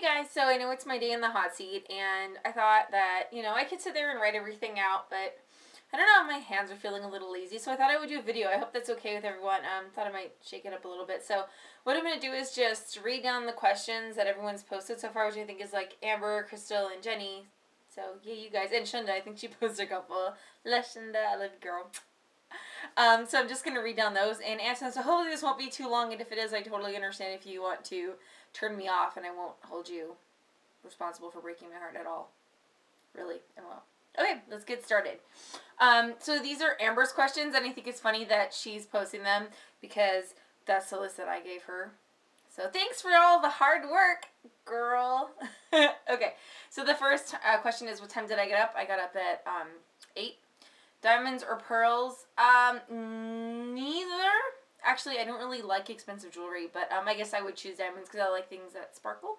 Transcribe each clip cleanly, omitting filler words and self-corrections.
Hey guys, so I know it's my day in the hot seat, and I thought that, I could sit there and write everything out, but I don't know, my hands are feeling a little lazy, so I thought I would do a video. I hope that's okay with everyone. Thought I might shake it up a little bit. So what I'm going to do is just read down the questions that everyone's posted so far, which I think is like Amber, Crystal, and Jenny. So, yeah, you guys. And Shunda, I think she posted a couple. Love Shunda, I love you, girl. So I'm just going to read down those and answer them. So hopefully this won't be too long, and if it is, I totally understand if you want to turn me off, and I won't hold you responsible for breaking my heart at all. Really, I won't. Okay, let's get started. So these are Amber's questions, and I think it's funny that she's posting them because that's the list that I gave her. So thanks for all the hard work, girl. Okay, so the first question is, what time did I get up? I got up at 8. Diamonds or pearls? Neither. Actually, I don't really like expensive jewelry, but I guess I would choose diamonds because I like things that sparkle.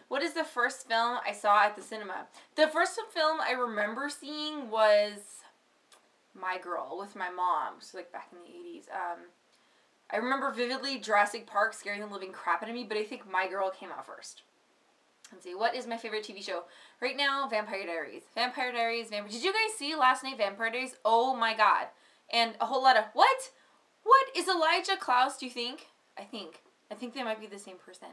What is the first film I saw at the cinema? The first film I remember seeing was My Girl with my mom. So like back in the 80s. I remember vividly Jurassic Park scaring the living crap out of me, but I think My Girl came out first. Let's see, what is my favorite TV show? Right now, Vampire Diaries. Vampire Diaries, Vampire... Did you guys see last night Vampire Diaries? Oh my god. And a whole lot of... What? What? Is Elijah Klaus, do you think? I think they might be the same person.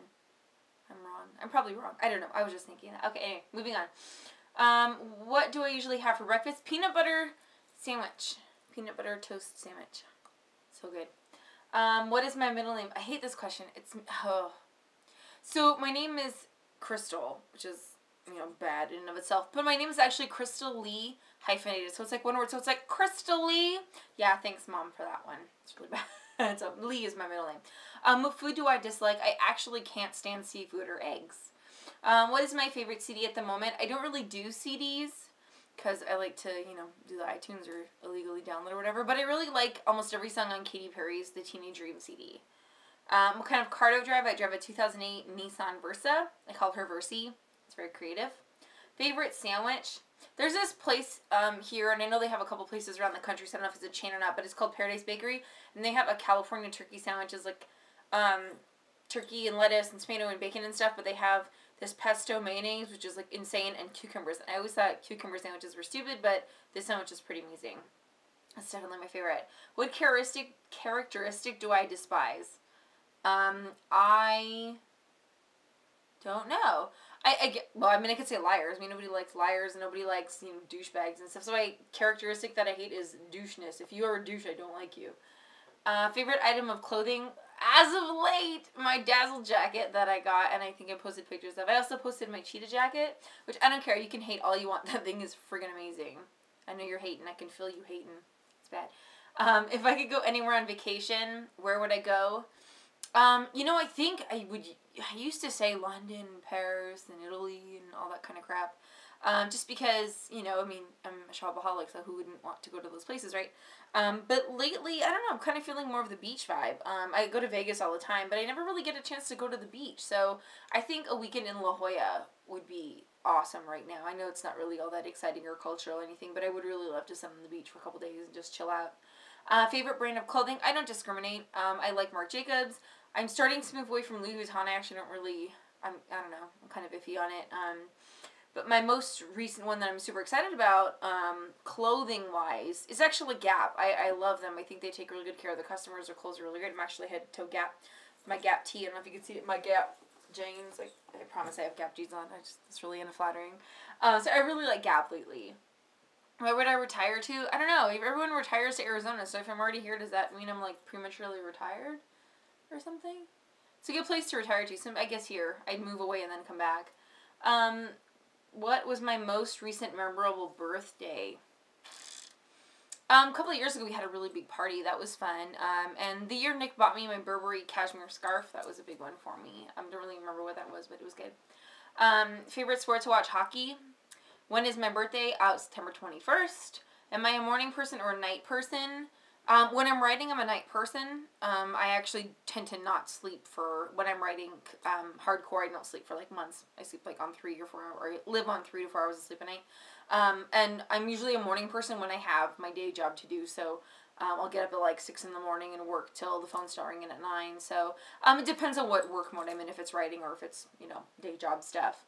I'm wrong. I'm probably wrong. I don't know. I was just thinking that. Okay, anyway, moving on. What do I usually have for breakfast? Peanut butter sandwich. Peanut butter toast sandwich. So good. What is my middle name? I hate this question. It's... Oh. So, my name is Crystal, which is, bad in and of itself. But my name is actually Crystal Lee hyphenated. So it's like one word. So it's like Crystal Lee. Yeah, thanks, Mom, for that one. It's really bad. So Lee is my middle name. What food do I dislike? I actually can't stand seafood or eggs. What is my favorite CD at the moment? I don't really do CDs because I like to, do the iTunes or illegally download or whatever. But I really like almost every song on Katy Perry's The Teenage Dream CD. What kind of car do I drive? I drive a 2008 Nissan Versa. I call her Versi. It's very creative. Favorite sandwich? There's this place here, and I know they have a couple places around the country, so I don't know if it's a chain or not, but it's called Paradise Bakery, and they have a California turkey sandwich. It's like turkey and lettuce and tomato and bacon and stuff, but they have this pesto mayonnaise, which is like insane, and cucumbers. And I always thought cucumber sandwiches were stupid, but this sandwich is pretty amazing. That's definitely my favorite. What characteristic do I despise? I don't know. I could say liars. Nobody likes liars, and nobody likes, douchebags and stuff. So my characteristic that I hate is doucheness. If you are a douche, I don't like you. Favorite item of clothing? As of late, my Dazzle jacket that I got, and I think I posted pictures of. I also posted my cheetah jacket, which I don't care. You can hate all you want. That thing is friggin' amazing. I know you're hating. I can feel you hating. It's bad. If I could go anywhere on vacation, where would I go? I think I used to say London, Paris, and Italy, and all that kind of crap. Just because, I'm a shopaholic, so who wouldn't want to go to those places, right? But lately, I don't know, I'm kind of feeling more of the beach vibe. I go to Vegas all the time, but I never really get a chance to go to the beach. So I think a weekend in La Jolla would be awesome right now. I know it's not really all that exciting or cultural or anything, but I would really love to sit on the beach for a couple days and just chill out. Favorite brand of clothing? I don't discriminate. I like Marc Jacobs. I'm starting to move away from Louis Vuitton. I actually don't really, I don't know, I'm kind of iffy on it. But my most recent one that I'm super excited about, clothing-wise, is actually Gap. I love them. I think they take really good care of the customers. Their clothes are really great. I'm actually head to Gap, my Gap tee. I don't know if you can see it, my Gap jeans. I promise I have Gap jeans on. It's really unflattering. So I really like Gap lately. Why would I retire to? I don't know. Everyone retires to Arizona, so if I'm already here, does that mean I'm, like, prematurely retired or something? It's a good place to retire to. So I guess here. I'd move away and then come back. What was my most recent memorable birthday? A couple of years ago, we had a really big party. That was fun. And the year Nick bought me my Burberry cashmere scarf, that was a big one for me. I don't really remember what that was, but it was good. Favorite sport to watch? Hockey. When is my birthday? September 21st. Am I a morning person or a night person? When I'm writing, I'm a night person. I actually tend to not sleep when I'm writing hardcore. I don't sleep for like months. I sleep like on 3 or 4 hours, or I live on 3 to 4 hours of sleep a night. And I'm usually a morning person when I have my day job to do. So I'll get up at like 6 in the morning and work till the phone starts ringing at 9. So it depends on what work mode I'm in, if it's writing or if it's, you know, day job stuff.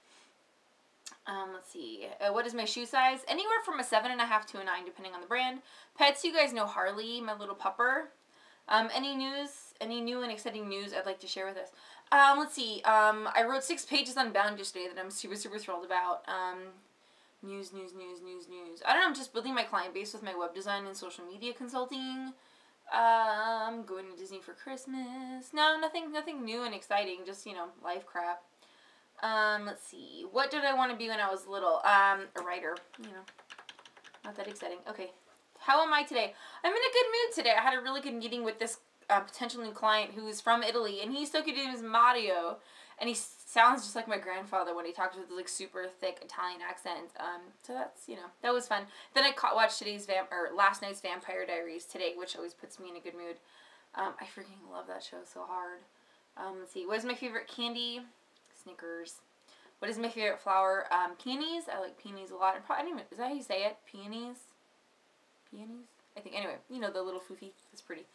Let's see. What is my shoe size? Anywhere from a 7.5 to a 9, depending on the brand. Pets, you guys know Harley, my little pupper. Any news? Any new and exciting news I'd like to share with us? Let's see. I wrote 6 pages on Bound yesterday that I'm super, super thrilled about. News. I don't know, I'm just building my client base with my web design and social media consulting. I'm going to Disney for Christmas. No, nothing new and exciting. Just, you know, life crap. Let's see. What did I want to be when I was little? A writer. You know, not that exciting. Okay. How am I today? I'm in a good mood today. I had a really good meeting with this potential new client who is from Italy, and he's so good. His name is Mario, and he sounds just like my grandfather when he talks with this like super thick Italian accent. So that's, you know, that was fun. Then I watched last night's Vampire Diaries today, which always puts me in a good mood. I freaking love that show so hard. Let's see. What is my favorite candy? Snickers. What is my favorite flower? Peonies. I like peonies a lot. I don't even, is that how you say it? Peonies? Peonies? I think. Anyway, you know, the little foofy. It's pretty.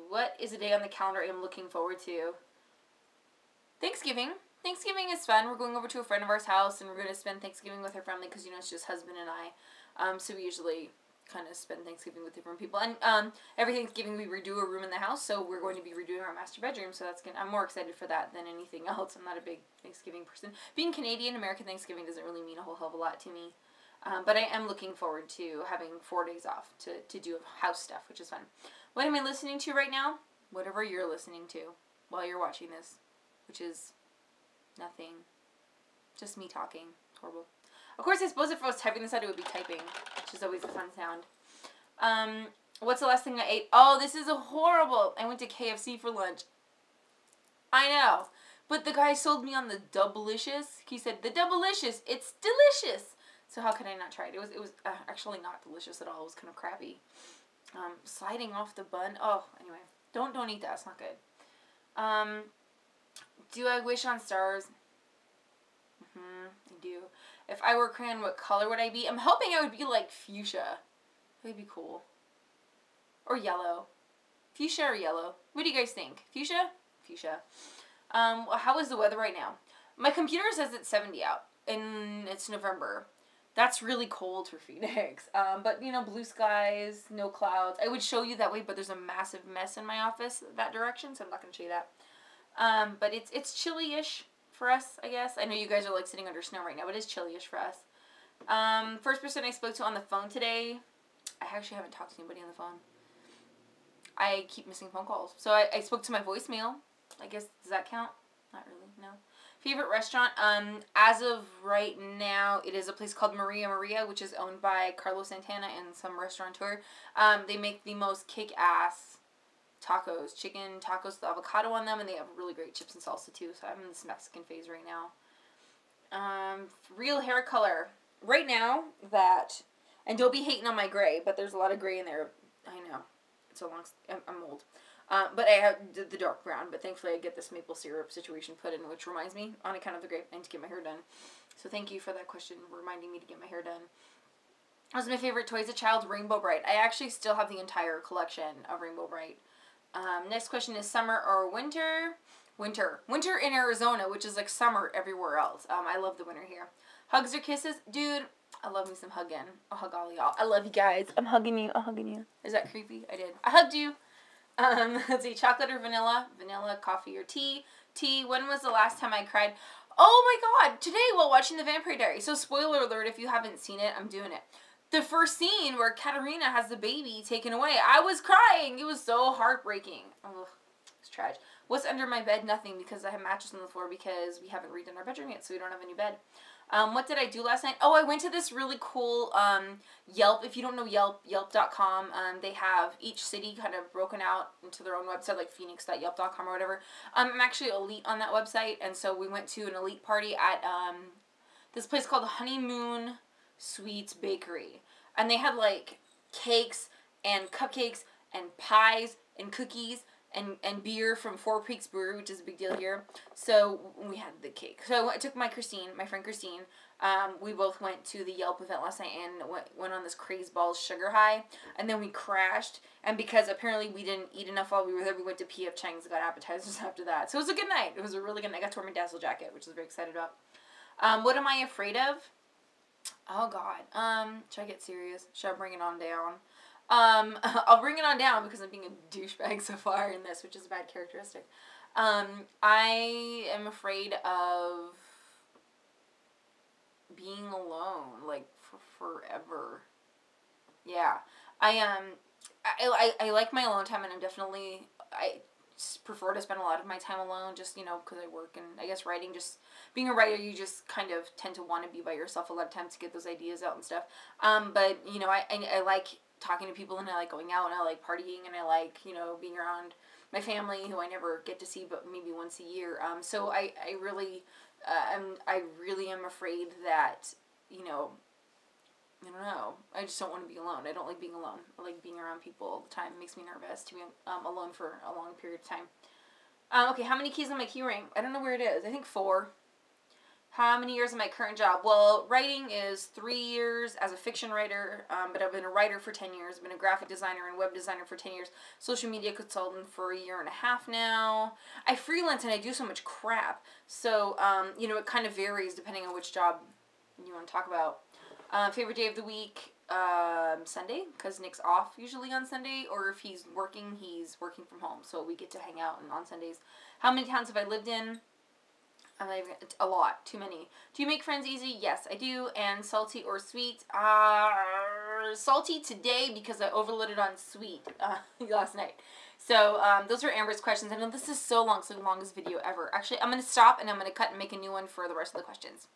What is a day on the calendar I am looking forward to? Thanksgiving. Thanksgiving is fun. We're going over to a friend of ours house, and we're going to spend Thanksgiving with her family because, you know, it's just husband and I. So we usually kind of spend Thanksgiving with different people. And every Thanksgiving we redo a room in the house, so we're going to be redoing our master bedroom. So that's I'm more excited for that than anything else. I'm not a big Thanksgiving person. Being Canadian, American Thanksgiving doesn't really mean a whole hell of a lot to me. But I am looking forward to having 4 days off to do house stuff, which is fun. What am I listening to right now? Whatever you're listening to while you're watching this, which is nothing. Just me talking. Horrible. Of course, I suppose if I was typing this out, it would be typing, which is always a fun sound. What's the last thing I ate? Oh, this is horrible. I went to KFC for lunch. I know. But the guy sold me on the Doublicious. He said, the Doublicious, it's delicious. So how could I not try it? It was actually not delicious at all. It was kind of crappy. Sliding off the bun. Oh, anyway. Don't eat that. It's not good. Do I wish on stars? I do. If I were a crayon, what color would I be? I'm hoping I would be like fuchsia. That would be cool. Or yellow. Fuchsia or yellow? What do you guys think? Fuchsia? Fuchsia. How is the weather right now? My computer says it's 70 out. And it's November. That's really cold for Phoenix. But, you know, blue skies, no clouds. I would show you that way, but there's a massive mess in my office that direction, so I'm not going to show you that. But it's chilly-ish for us, I guess. I know you guys are, like, sitting under snow right now, but it's chilly-ish for us. First person I spoke to on the phone today, I actually haven't talked to anybody on the phone. I keep missing phone calls. So I spoke to my voicemail. I guess, does that count? Not really, no. Favorite restaurant, as of right now, it is a place called Maria Maria, which is owned by Carlos Santana and some restaurateur. They make the most kick-ass tacos, chicken tacos with avocado on them, and they have really great chips and salsa too, so I'm in this Mexican phase right now. Real hair color. Right now, that, and don't be hating on my gray, but there's a lot of gray in there. I know. It's so long, I'm old. But I have the dark brown, but thankfully I get this maple syrup situation put in, which reminds me, on account of the grape, I need to get my hair done. So thank you for that question, reminding me to get my hair done. What was my favorite toy as a child? Rainbow Bright. I actually still have the entire collection of Rainbow Bright. Next question is summer or winter? Winter. Winter in Arizona, which is like summer everywhere else. I love the winter here. Hugs or kisses? Dude, I love me some hugging. I'll hug all y'all. I love you guys. I'm hugging you. I'm hugging you. Is that creepy? I did. I hugged you. Let's see, chocolate or vanilla? Vanilla, coffee or tea? Tea. When was the last time I cried? Oh my god, today while watching the Vampire Diaries. So spoiler alert, if you haven't seen it, I'm doing it. The first scene where Katerina has the baby taken away, I was crying. It was so heartbreaking. Ugh, it's tragic. What's under my bed? Nothing, because I have mattress on the floor because we haven't redone our bedroom yet, so we don't have a new bed. What did I do last night? Oh, I went to this really cool Yelp. If you don't know Yelp, Yelp.com, they have each city kind of broken out into their own website, like phoenix.yelp.com or whatever. I'm actually elite on that website, and so we went to an elite party at this place called Honeymoon Sweets Bakery. And they had, like, cakes and cupcakes and pies and cookies and beer from Four Peaks Brewery, which is a big deal here. So we had the cake. So I took my friend Christine. We both went to the Yelp event last night and went on this craze balls sugar high, and then we crashed. And because apparently we didn't eat enough while we were there, we went to P.F. Chang's and got appetizers after that. So it was a good night. It was a really good night. I got to wear my Dazzle jacket, which I was very excited about. What am I afraid of? Oh God. Should I get serious? Should I bring it on down? I'll bring it on down because I'm being a douchebag so far in this, which is a bad characteristic. I am afraid of being alone, like, for forever. Yeah. I like my alone time, and I prefer to spend a lot of my time alone, just, you know, because I work, and I guess writing, just, being a writer, you just kind of tend to want to be by yourself a lot of times to get those ideas out and stuff. But, you know, I like talking to people, and I like going out, and I like partying, and I like, you know, being around my family, who I never get to see but maybe once a year. So I really am afraid that, you know, I don't know, I just don't want to be alone. I don't like being alone. I like being around people all the time. It makes me nervous to be alone for a long period of time. Okay, how many keys on my key ring? I don't know where it is. I think 4. How many years in my current job? Well, writing is 3 years as a fiction writer, but I've been a writer for 10 years. I've been a graphic designer and web designer for 10 years. Social media consultant for 1.5 years now. I freelance and I do so much crap. So, you know, it kind of varies depending on which job you want to talk about. Favorite day of the week? Sunday, because Nick's off usually on Sunday, or if he's working from home. So we get to hang out on Sundays. How many towns have I lived in? A lot. Too many. Do you make friends easy? Yes, I do. And salty or sweet? Salty today because I overloaded on sweet last night. So those are Amber's questions. I know this is so long. It's the longest video ever. Actually, I'm going to stop and I'm going to cut and make a new one for the rest of the questions.